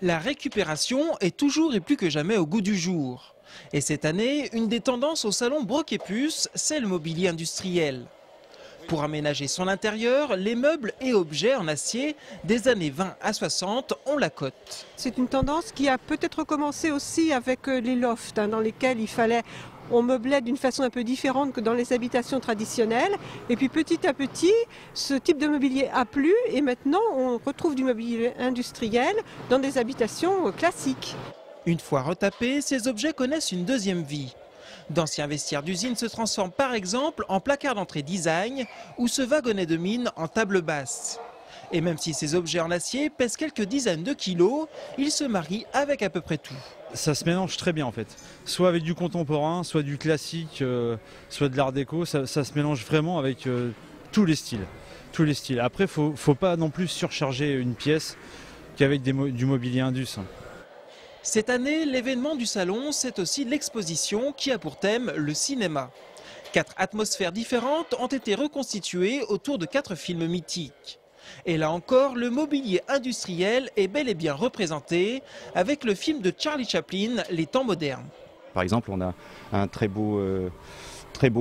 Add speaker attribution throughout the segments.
Speaker 1: La récupération est toujours et plus que jamais au goût du jour. Et cette année, une des tendances au salon Broc et Puce, c'est le mobilier industriel. Pour aménager son intérieur, les meubles et objets en acier des années 20 à 60 ont la cote.
Speaker 2: C'est une tendance qui a peut-être commencé aussi avec les lofts, dans lesquels on meublait d'une façon un peu différente que dans les habitations traditionnelles. Et puis petit à petit, ce type de mobilier a plu et maintenant on retrouve du mobilier industriel dans des habitations classiques.
Speaker 1: Une fois retapés, ces objets connaissent une deuxième vie. D'anciens vestiaires d'usine se transforment par exemple en placard d'entrée design ou ce wagonnet de mine en table basse. Et même si ces objets en acier pèsent quelques dizaines de kilos, ils se marient avec à peu près tout.
Speaker 3: Ça se mélange très bien en fait, soit avec du contemporain, soit du classique, soit de l'art déco, ça se mélange vraiment avec tous les styles. Après, faut pas non plus surcharger une pièce qu'avec du mobilier indus.
Speaker 1: Cette année, l'événement du salon, c'est aussi l'exposition qui a pour thème le cinéma. 4 atmosphères différentes ont été reconstituées autour de 4 films mythiques. Et là encore, le mobilier industriel est bel et bien représenté avec le film de Charlie Chaplin, Les temps modernes.
Speaker 4: Par exemple, on a un très beau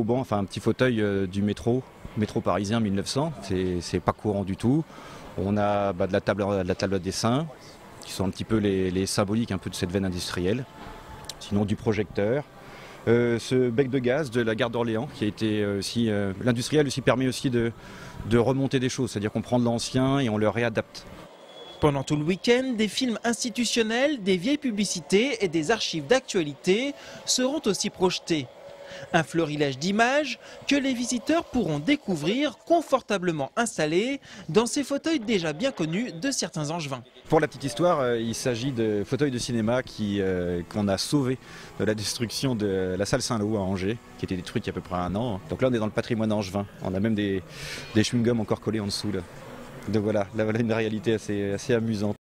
Speaker 4: banc, enfin un petit fauteuil du métro parisien 1900, c'est pas courant du tout. On a de la table à dessin, qui sont un petit peu les symboliques un peu de cette veine industrielle. Sinon du projecteur. Ce bec de gaz de la gare d'Orléans qui a été aussi... L'industriel aussi permet aussi de remonter des choses, c'est-à-dire qu'on prend de l'ancien et on le réadapte.
Speaker 1: Pendant tout le week-end, des films institutionnels, des vieilles publicités et des archives d'actualité seront aussi projetés. Un florilège d'images que les visiteurs pourront découvrir confortablement installés dans ces fauteuils déjà bien connus de certains Angevins.
Speaker 4: Pour la petite histoire, il s'agit de fauteuils de cinéma qu'on a sauvés de la destruction de la salle Saint-Lô à Angers, qui était détruite il y a à peu près 1 an. Donc là, on est dans le patrimoine angevin. On a même des chewing-gums encore collés en dessous. Là. Donc voilà, là, voilà une réalité assez amusante.